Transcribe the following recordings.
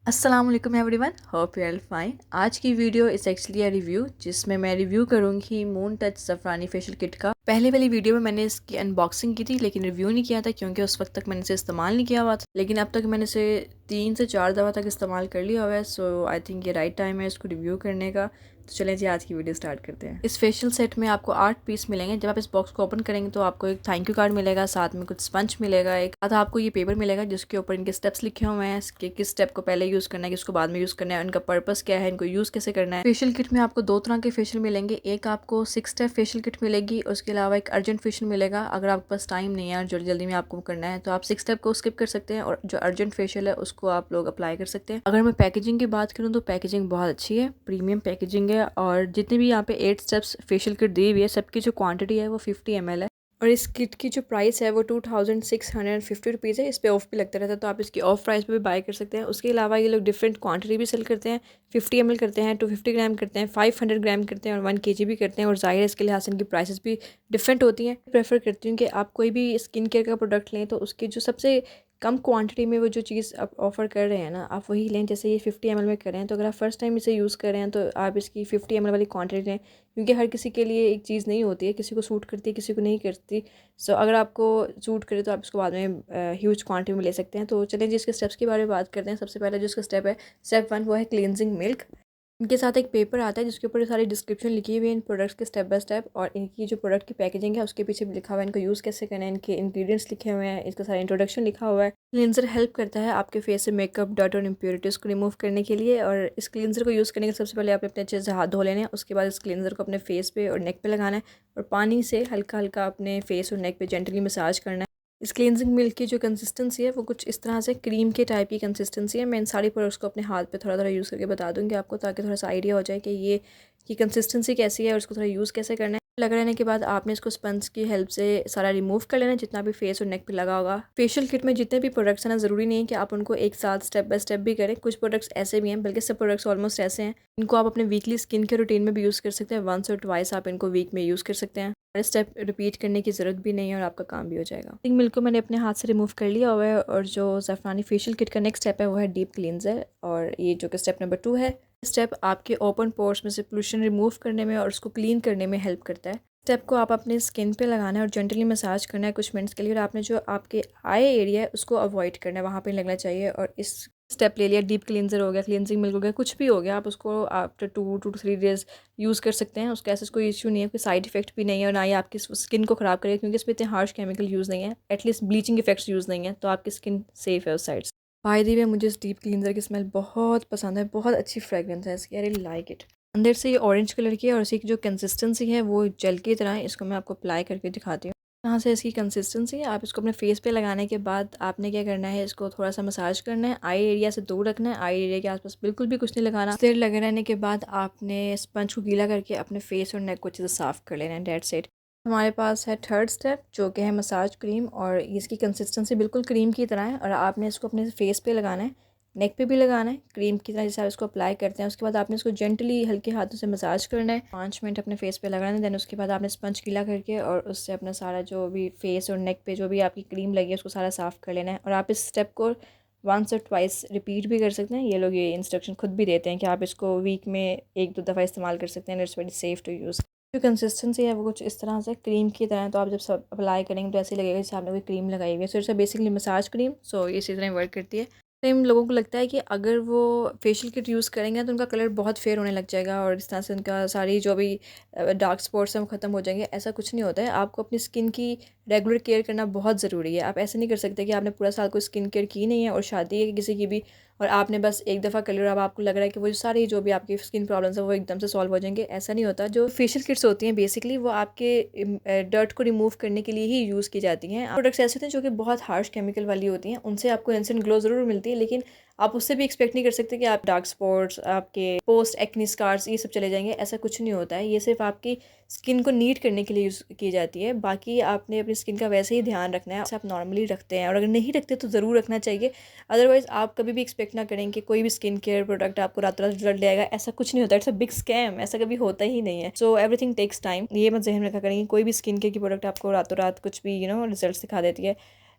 अस्सलाम वालेकुम everyone, hope you are fine. आज की video is actually a review जिसमें मैं रिव्यू करूंगी मून टच ज़फ़रानी फेशियल किट का। पहले वाली वीडियो में मैंने इसकी अनबॉक्सिंग की थी लेकिन रिव्यू नहीं किया था क्योंकि उस वक्त तक मैंने इसे इस्तेमाल नहीं किया हुआ था। लेकिन अब तक मैंने इसे 3 से 4 दफ़ा तक इस्तेमाल कर लिया हुआ है। सो आई थिंक ये राइट टाइम है इसको रिव्यू करने का। तो चलें जी, आज की वीडियो स्टार्ट करते हैं। इस फेशियल सेट में आपको 8 पीस मिलेंगे। जब आप इस बॉक्स को ओपन करेंगे तो आपको एक थैंक यू कार्ड मिलेगा, साथ में कुछ स्पंज मिलेगा, एक साथ आपको ये पेपर मिलेगा जिसके ऊपर इनके स्टेप्स लिखे हुए हैं कि किस स्टेप को पहले यूज़ करना है, किसको बाद में यूज़ करना है, इनका पर्पस क्या है, इनको यूज़ कैसे करना है। फेशियल किट में आपको 2 तरह के फेशियल मिलेंगे। एक आपको 6 स्टेप फेशियल किट मिलेगी, उसके अलावा एक अर्जेंट फेशियल मिलेगा। अगर आपके पास टाइम नहीं है और जल्दी जल्दी में आपको करना है तो आप 6 स्टेप को स्किप कर सकते हैं और जो अर्जेंट फेशियल है उसको आप लोग अप्लाई कर सकते हैं। अगर मैं पैकेजिंग की बात करूँ तो पैकेजिंग बहुत अच्छी है, प्रीमियम पैकेजिंग है। और जितने भी यहाँ पे 8 स्टेप्स फेशियल किट दी हुई है, सबकी जो क्वांटिटी है वो 50 ml है। और इस किट की जो प्राइस है वो 2650 रुपीज़ है। इस पे ऑफ भी लगता रहता है तो आप इसकी ऑफ प्राइस पे भी बाय कर सकते हैं। उसके अलावा ये लोग डिफरेंट क्वांटिटी भी सेल करते हैं। 50 ml करते हैं, 250 ग्राम करते हैं, 500 ग्राम करते हैं और 1 kg भी करते हैं। और ज़ाहिर है इसके लिहाज से इनकी प्राइसेस भी डिफरेंट होती हैं। प्रेफर करती हूँ कि आप कोई भी स्किन केयर का प्रोडक्ट लें तो उसकी जो सबसे कम क्वांटिटी में वो जो चीज़ आप ऑफ़र कर रहे हैं ना, आप वही लें। जैसे ये 50 ml में कर रहे हैं तो अगर आप फर्स्ट टाइम इसे यूज़ कर रहे हैं तो आप इसकी 50 ml वाली क्वांटिटी लें, क्योंकि हर किसी के लिए एक चीज़ नहीं होती है, किसी को सूट करती है, किसी को नहीं करती। सो अगर आपको सूट करे तो आप इसको बाद में ह्यूज क्वांटिटी में ले सकते हैं। तो चलें जी, इसके स्टेप्स के बारे में बात करते हैं। सबसे पहले जो इसका स्टेप है, स्टेप 1, वो है क्लींजिंग मिल्क। इनके साथ एक पेपर आता है जिसके ऊपर सारी डिस्क्रिप्शन लिखी हुई है इन प्रोडक्ट्स के स्टेप बाय स्टेप, और इनकी जो प्रोडक्ट की पैकेजिंग है उसके पीछे भी लिखा हुआ है इनको यूज़ कैसे करना है, इनके इंग्रेडिएंट्स लिखे हुए हैं, इसका सारा इंट्रोडक्शन लिखा हुआ है। क्लींजर हेल्प करता है आपके फेस से मेकअप, डर्ट और इम्प्योरिटीज़ को रिमूव करने के लिए। और इस क्लींजर को यूज़ करने के सबसे पहले आपने अपने अच्छे से हाथ धो लेने हैं। उसके बाद इस क्लींजर को अपने फेस पे और नेक पे लगाना है और पानी से हल्का हल्का अपने फेस और नेक पे जेंटली मसाज करना है। इस क्लींजिंग मिल्क की जो कंसिस्टेंसी है वो कुछ इस तरह से क्रीम के टाइप की कंसिस्टेंसी है। मैं इन सारी प्रोडक्ट्स को अपने हाथ पे थोड़ा थोड़ा यूज़ करके बता दूँगी आपको, ताकि थोड़ा सा आइडिया हो जाए कि ये की कंसिस्टेंसी कैसी है और इसको थोड़ा यूज़ कैसे करना है। लगा रहने के बाद आपने इसको स्पंज की हेल्प से सारा रिमूव कर लेना है जितना भी फेस और नेक पे लगा होगा। फेशियल किट में जितने भी प्रोडक्ट्स हैं ना, ज़रूरी नहीं है कि आप उनको एक साथ स्टेप बाय स्टेप भी करें। कुछ प्रोडक्ट्स ऐसे भी हैं, बल्कि सब प्रोडक्ट्स ऑलमोस्ट ऐसे हैं, इनको आप अपने वीकली स्किन के रूटीन में भी यूज़ कर सकते हैं। वंस और ट्वाइस आप इनको वीक में यूज़ कर सकते हैं। स्टेप रिपीट करने की ज़रूरत भी नहीं है और आपका काम भी हो जाएगा। पिंक मिल्क को मैंने अपने हाथ से रिमूव कर लिया हुआ है। और जो ज़फ़रानी फेशियल किट का नेक्स्ट स्टेप है वो है डीप क्लींजर, और ये जो कि स्टेप नंबर 2 है। स्टेप आपके ओपन पोर्स में से पोल्यूशन रिमूव करने में और उसको क्लीन करने में हेल्प करता है। स्टेप को आप अपने स्किन पे लगाना है और जेंटली मसाज करना है कुछ मिनट्स के लिए। और आपने जो आपके आई एरिया है उसको अवॉइड करना है, वहाँ पे लगना चाहिए। और इस स्टेप ले लिया, डीप क्लींजर हो गया, क्लींजिंग मिल्क हो गया, कुछ भी हो गया, आप उसको आफ्टर 2 to 3 डेज़ यूज़ कर सकते हैं। उसका ऐसा कोई इशू नहीं है, कोई साइड इफेक्ट भी नहीं है और ना ही आपकी स्किन को ख़राब करेगा, क्योंकि इसमें इतने हार्श केमिकल यूज़ नहीं है, एटलीस्ट ब्लीचिंग इफेक्ट्स यूज़ नहीं है, तो आपकी स्किन सेफ़ है उस साइड से। बाय द वे, मुझे इस डीप क्लींजर की स्मेल बहुत पसंद है, बहुत अच्छी फ्रेगरेंस है इसकी, आई रियली लाइक इट। अंदर से ये ऑरेंज कलर की है और इसकी जो कंसिस्टेंसी है वो जेल की तरह है। इसको मैं आपको अप्लाई करके दिखाती हूँ। यहाँ से इसकी कंसिस्टेंसी है। आप इसको अपने फेस पे लगाने के बाद आपने क्या करना है, इसको थोड़ा सा मसाज करना है, आई एरिया से दूर रखना है, आई एरिया के आसपास बिल्कुल भी कुछ नहीं लगाना। देर लगे रहने के बाद आपने स्पंज को गीला करके अपने फेस और नेक को अच्छे से साफ़ कर लेना है। That's it. हमारे पास है थर्ड स्टेप जो कि है मसाज क्रीम, और इसकी कंसिस्टेंसी बिल्कुल क्रीम की तरह है। और आपने इसको अपने फेस पे लगाना है, नेक पे भी लगाना है क्रीम की तरह जैसे आप इसको अप्लाई करते हैं। उसके बाद आपने इसको जेंटली हल्के हाथों से मसाज करना है, 5 मिनट अपने फेस पे लगाना है। देन उसके बाद आपने स्पंज गीला करके और उससे अपना सारा जो भी फेस और नेक पे जो भी आपकी क्रीम लगी है उसको सारा साफ़ कर लेना है। और आप इस स्टेप को 1 और 2 रिपीट भी कर सकते हैं। ये लोग ये इंस्ट्रक्शन खुद भी देते हैं कि आप इसको वीक में 1-2 दफ़ा इस्तेमाल कर सकते हैं। It's very safe to use. जो कंसिस्टेंसी है वो कुछ इस तरह से क्रीम की तरह है, तो आप जब सब अप्लाई करेंगे तो ऐसे ही लगेगा जैसे आपने कोई क्रीम लगाई हुई है। So it's basically massage cream. So इसी तरह वर्क करती है। टाइम लोगों को लगता है कि अगर वो फेशियल किट यूज़ करेंगे तो उनका कलर बहुत फेयर होने लग जाएगा और इस तरह से उनका सारी जो भी डार्क स्पॉट्स हैं वो ख़त्म हो जाएंगे। ऐसा कुछ नहीं होता है। आपको अपनी स्किन की रेगुलर केयर करना बहुत ज़रूरी है। आप ऐसे नहीं कर सकते कि आपने पूरा साल कोई स्किन केयर की नहीं है और शादी है किसी की भी, और आपने बस एक दफ़ा कर लिया और अब आपको लग रहा है कि वो सारी जो भी आपकी स्किन प्रॉब्लम्स है वो एकदम से सॉल्व हो जाएंगे। ऐसा नहीं होता। जो फेशियल किट्स होती हैं बेसिकली वो आपके डर्ट को रिमूव करने के लिए ही यूज़ की जाती हैं। प्रोडक्ट्स ऐसे होते हैं जो कि बहुत हार्श केमिकल वाली होती हैं, उनसे आपको इंस्टेंट ग्लो ज़रूर मिलती है, लेकिन आप उससे भी एक्सपेक्ट नहीं कर सकते कि आप डार्क स्पॉट्स, आपके पोस्ट एक्ने स्कार्स ये सब चले जाएंगे। ऐसा कुछ नहीं होता है। ये सिर्फ आपकी स्किन को नीट करने के लिए यूज़ की जाती है। बाकी आपने अपनी स्किन का वैसे ही ध्यान रखना है जैसे आप नॉर्मली रखते हैं, और अगर नहीं रखते तो ज़रूर रखना चाहिए। अदरवाइज़ आप कभी भी एक्सपेक्ट ना करें कि कोई भी स्किन केयर प्रोडक्ट आपको रातों रात रिजल्ट ले आएगा। ऐसा कुछ नहीं होता। It's a big scam. ऐसा कभी होता ही नहीं है। So everything takes time. ये मत ज़हन में रखा करेंगे कोई भी स्किन केयर की प्रोडक्ट आपको रातों रात कुछ भी रिजल्ट दिखा देती है।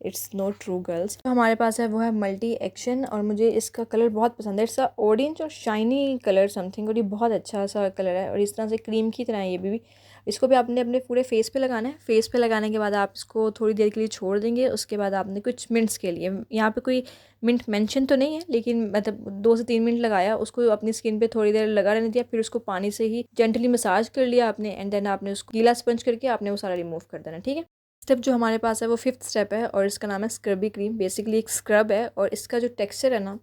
It's not true girls. तो हमारे पास है वो है मल्टी एक्शन, और मुझे इसका कलर बहुत पसंद है। इट्स ऑरेंज और शाइनी कलर समथिंग, और ये बहुत अच्छा सा कलर है और इस तरह से क्रीम की तरह है ये भी। इसको भी आपने अपने पूरे फेस पे लगाना है। फेस पे लगाने के बाद आप इसको थोड़ी देर के लिए छोड़ देंगे। उसके बाद आपने कुछ मिनट्स के लिए, यहाँ पे कोई मिनट मेंशन तो नहीं है, लेकिन मतलब 2 से 3 मिनट लगाया, उसको अपनी स्किन पे थोड़ी देर लगा रहने दिया, फिर उसको पानी से ही जेंटली मसाज कर लिया आपने, एंड देन आपने उसको गीला स्पंज करके आपने वो सारा रिमूव कर देना। ठीक है। स्टेप जो हमारे पास है वो 5th स्टेप है और इसका नाम है स्क्रबी क्रीम। बेसिकली एक स्क्रब है और इसका जो टेक्सचर है ना,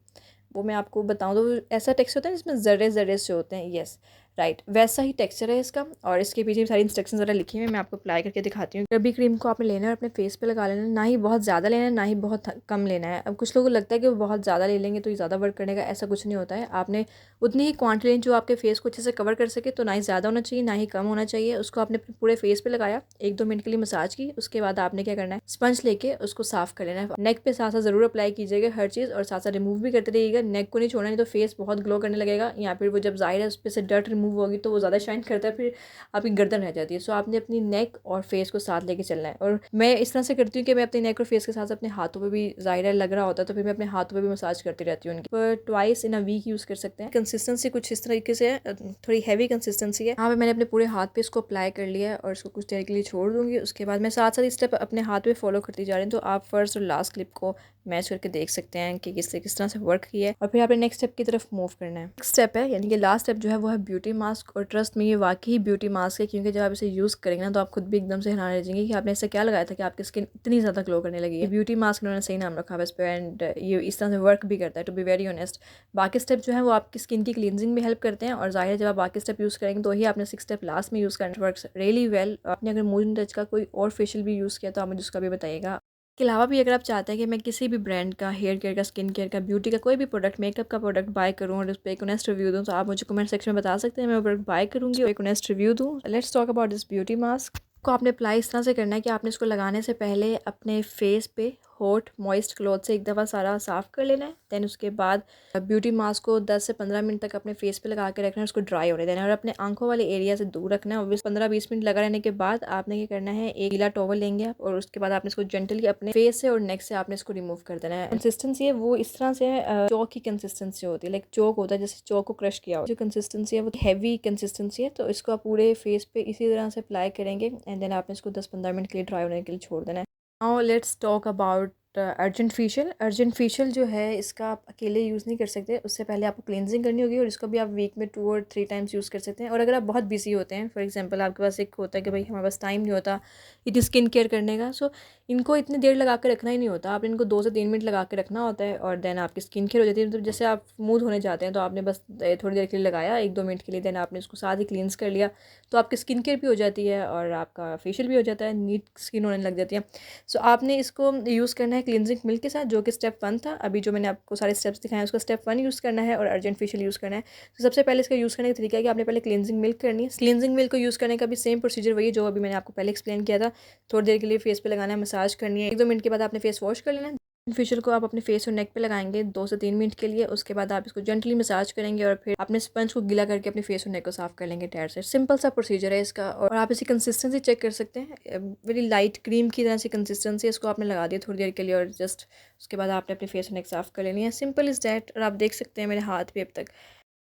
वो मैं आपको बताऊँ तो ऐसा टेक्सचर होता है जिसमें ज़र्रे ज़र्रे से होते हैं। यस राइट, वैसा ही टेक्सचर है इसका, और इसके पीछे सारी इंस्ट्रक्शंस वगैरह लिखी हुई हैं। मैं आपको अप्लाई करके दिखाती हूँ। स्क्रबी क्रीम को आपने लेना है और अपने फेस पे लगा लेना है। ना ही बहुत ज़्यादा लेना है, ना ही बहुत कम लेना है। अब कुछ लोगों को लगता है कि वो बहुत ज़्यादा ले लेंगे तो ये ज़्यादा वर्क करने का, ऐसा कुछ नहीं होता है। आपने उतनी ही क्वांटिटी लेनी जो आपके फेस को अच्छे से कवर कर सके, तो ना ही ज़्यादा होना चाहिए ना ही कम होना चाहिए। उसको आपने पूरे फेस पे लगाया, 1-2 मिनट के लिए मसाज की। उसके बाद आपने क्या करना है, स्पंज लेके उसको साफ कर लेना है। नेक पे साथ साथ ज़रूर अप्लाई कीजिएगा हर चीज़, और साथ साथ रिमूव भी करते रहिएगा। नेक को नहीं छोड़ना, नहीं तो फेस बहुत ग्लो करने लगेगा, या फिर वो जब ज़ाहिर है उस पर से डर्ट रिमूव होगी तो वो ज़्यादा शाइन करता है, फिर आपकी गर्दन रह जाती है। सो आपने अपनी नेक और फेस को साथ लेके चलना है। और मैं इस तरह से करती हूँ कि मैं अपनी नेक और फेस के साथ अपने हाथों पे भी, ज़ाहिर है लग रहा होता है तो फिर मैं अपने हाथों पे भी मसाज करती रहती हूँ उनकी। पर twice in a week use कर सकते हैं। कंसिस्टेंसी कुछ इस तरीके से है, थोड़ी हैवी कंसिस्टेंसी है। यहाँ पे मैंने अपने पूरे हाथ पे इसको अप्लाई कर लिया है और इसको कुछ देर के लिए छोड़ दूंगी। उसके बाद मैं साथ साथ स्टेप अपने हाथ पे फॉलो करती जा रही हूँ, तो आप फर्स्ट और लास्ट क्लिप को मैच करके देख सकते हैं कि किस तरह से वर्क किया है। और फिर आपने नेक्स्ट स्टेप की तरफ मूव करना है। नेक्स्ट स्टेप है, यानी कि लास्ट स्टेप जो है वो है ब्यूटी मास्क। और ट्रस्ट में ये वाकई ब्यूटी मास्क है, क्योंकि जब आप इसे यूज़ करेंगे ना तो आप खुद भी एकदम से हैरान रह जाएंगे कि आपने इसे क्या लगाया था कि आपकी स्किन इतनी ज़्यादा ग्लो करने लगी है। ब्यूटी मास्क उन्होंने सही नाम रखा है इस पर, एंड ये इस तरह से वर्क भी करता है, टू बी वेरी ऑनेस्ट। बाकी स्टेप जो है वो आपकी स्किन की क्लींजिंग में हेल्प करते हैं, और ज़ाहिर है जब आप बाकी स्टेप यूज़ करेंगे तो ही आपने 6 स्टेप लास्ट में यूज़ करना। Works really well. आपने अगर मून टच का कोई और फेशियल भी यूज़ किया तो आप मुझे उसका भी बताइएगा। के अलावा भी अगर आप चाहते हैं कि मैं किसी भी ब्रांड का, हेयर केयर का, स्किन केयर का, ब्यूटी का कोई भी प्रोडक्ट, मेकअप का प्रोडक्ट बाय करूँ और उस पर एक ऑनेस्ट रिव्यू दूँ, तो आप मुझे कमेंट सेक्शन में बता सकते हैं। मैं वो प्रोडक्ट बाय करूँगी और एक ऑनेस्ट रिव्यू दूँ। Let's talk about this beauty mask. को आपने अप्लाई इस तरह से करना है कि आपने इसको लगाने से पहले अपने फेस पे हॉट मॉइस्ट क्लॉथ से एक दफ़ा सारा साफ़ कर लेना है। दैन उसके बाद ब्यूटी मास्क को 10 से 15 मिनट तक अपने फेस पे लगा के रखना है, उसको ड्राई होने देना है और अपने आंखों वाले एरिया से दूर रखना है। और 15-20 मिनट लगा रहने के बाद आपने क्या करना है, एक गीला टॉवल लेंगे आप, और उसके बाद आपने इसको जेंटली अपने फेस से और नेक से आपने इसको रिमूव कर देना है। कंसिस्टेंसी है वो इस तरह से है, चौक की कंसिस्टेंसी होती है, लाइक चौक होता है जैसे चौक को क्रश किया हो। जो कंसिस्टेंसी है वो हैवी कंसिस्टेंसी है, तो इसको आप पूरे फेस पे इसी तरह से अप्लाई करेंगे, एंड देन आपने इसको 10-15 मिनट के लिए ड्राई होने के लिए छोड़ देना है। Now let's talk about urgent facial. Urgent facial जो है इसका आप अकेले यूज़ नहीं कर सकते, उससे पहले आपको क्लिनजिंग करनी होगी, और इसको भी आप वीक में 2 और 3 टाइम्स यूज़ कर सकते हैं। और अगर आप बहुत बिजी होते हैं, फॉर एग्जांपल आपके पास एक होता है कि भाई हमारे पास टाइम नहीं होता इतनी स्किन केयर करने का, सो इनको इतनी देर लगा कर रखना ही नहीं होता। आपने इनको 2 से 3 मिनट लगा के रखना होता है, और देन आपकी स्किन केयर हो जाती है। मतलब जैसे आप मुँह धोने जाते हैं तो आपने बस थोड़ी देर के लिए लगाया, 1-2 मिनट के लिए, देन आपने इसको साथ ही क्लींस कर लिया, तो आपकी स्किन केयर भी हो जाती है और आपका फेशियल भी हो जाता है, नीट स्किन होने लग जाती है। सो आपने इसको यूज़ करना है क्लिनजिंग मिल्क के साथ, जो कि स्टेप 1 था। अभी जो मैंने आपको सारे स्टेप्स दिखाए हैं उसका स्टेप 1 यूज़ करना है और अर्जेंट फेशियल यूज़ करना है। तो सबसे पहले इसका यूज़ करने का तरीका है कि आपने पहले क्लिनजिंग मिल्क करनी है। क्लिनजिंग मिल्क को यूज़ करने का भी सेम प्रोसीजर वही है जो अभी मैंने आपको पहले एक्सप्लेन किया था। थोड़ी देर के लिए फेस पे लगाना है, मसाज करनी है, 1-2 मिनट के बाद आपने फेस वॉश कर लेना है। फेशियल को आप अपने फेस और नेक पे लगाएंगे 2 से 3 मिनट के लिए। उसके बाद आप इसको जेंटली मसाज करेंगे और फिर अपने स्पंज को गीला करके अपने फेस और नेक को साफ कर लेंगे टायर से। सिंपल सा प्रोसीजर है इसका, और आप इसकी कंसिस्टेंसी चेक कर सकते हैं। वेरी लाइट क्रीम की तरह से कंसिस्टेंसी, इसको आपने लगा दिया थोड़ी देर के लिए, और जस्ट उसके बाद आपने अपने फेस और नेक साफ कर लेनी है। Simple is that. और आप देख सकते हैं मेरे हाथ भी अब तक।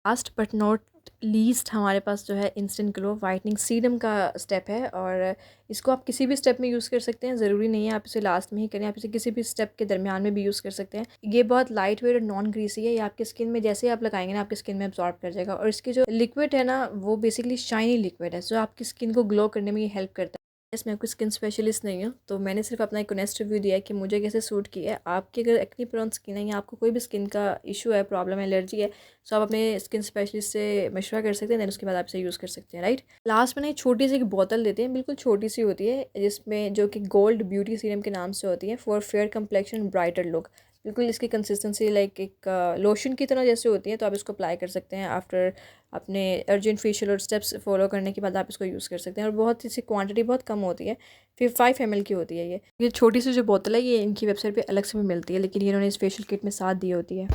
लास्ट बट नॉट लीस्ट हमारे पास जो है इंस्टेंट ग्लो वाइटनिंग सीरम का स्टेप है, और इसको आप किसी भी स्टेप में यूज़ कर सकते हैं। ज़रूरी नहीं है आप इसे लास्ट में ही करें, आप इसे किसी भी स्टेप के दरमियान में भी यूज़ कर सकते हैं। ये बहुत लाइट वेट और नॉन ग्रीसी है, ये आपकी स्किन में जैसे ही आप लगाएंगे ना आपकी स्किन में अब्जॉर्ब कर जाएगा। और इसकी जो लिक्विड है ना वो बेसिकली शाइनी लिक्विड है, जो आपकी स्किन को ग्लो करने में ये हेल्प करता है। मैं कोई स्किन स्पेशलिस्ट नहीं हूँ, तो मैंने सिर्फ अपना एक ऑनेस्ट रिव्यू दिया है कि मुझे कैसे सूट किया है। आपकी अगर एक्ने प्रोन स्किन है या आपको कोई भी स्किन का इशू है, प्रॉब्लम है, एलर्जी है, तो आप अपने स्किन स्पेशलिस्ट से मशवरा कर सकते हैं, दैन उसके बाद आप इसे यूज़ कर सकते हैं। राइट, लास्ट में ना एक छोटी सी एक बोतल देते हैं, बिल्कुल छोटी सी होती है, जिसमें जो कि गोल्ड ब्यूटी सीरम के नाम से होती है, for fair complexion brighter look. बिल्कुल इसकी कंसिस्टेंसी लाइक एक लोशन की तरह जैसे होती है, तो आप इसको अप्लाई कर सकते हैं आफ्टर अपने अर्जेंट फेशियल और स्टेप्स फॉलो करने के बाद आप इसको यूज़ कर सकते हैं। और बहुत इसकी क्वांटिटी बहुत कम होती है, फिर 5 ml की होती है। ये छोटी सी जो बोतल है ये इनकी वेबसाइट पे अलग से भी मिलती है, लेकिन ये इन्होंने इस फेशियल किट में साथ दी होती है।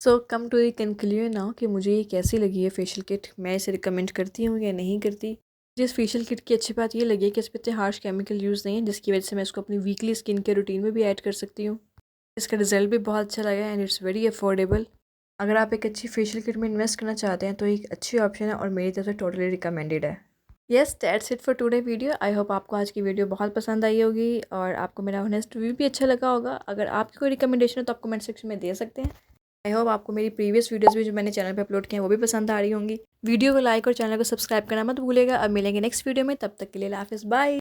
So come to the conclusion now कि मुझे ये कैसी लगी है फेशियल किट, मैं इसे रिकमेंड करती हूँ या नहीं करती। जिस फेशियल किट की अच्छी बात ये लगी है कि इस पर इतने हार्श केमिकल यूज़ नहीं है, जिसकी वजह से मैं इसको अपनी वीकली स्किन केयर रूटीन में भी ऐड कर सकती हूँ। इसका रिजल्ट भी बहुत अच्छा लगा है एंड इट्स वेरी अफोर्डेबल। अगर आप एक अच्छी फेशियल किट में इन्वेस्ट करना चाहते हैं तो एक अच्छी ऑप्शन है और मेरी तरफ से टोटली रिकमेंडेड है। Yes that's it for today video. I hope आपको आज की वीडियो बहुत पसंद आई होगी और आपको मेरा ऑनेस्ट रिव्यू भी अच्छा लगा होगा। अगर आपकी कोई रिकमेंडेशन है तो आप कमेंट सेक्शन में दे सकते हैं। आई होप आपको मेरी प्रीवियस वीडियोस भी जो मैंने चैनल पे अपलोड किए हैं वो भी पसंद आ रही होंगी। वीडियो को लाइक और चैनल को सब्सक्राइब करना मत भूलिएगा। अब मिलेंगे नेक्स्ट वीडियो में, तब तक के लिए अल्लाह हाफिज़, बाय।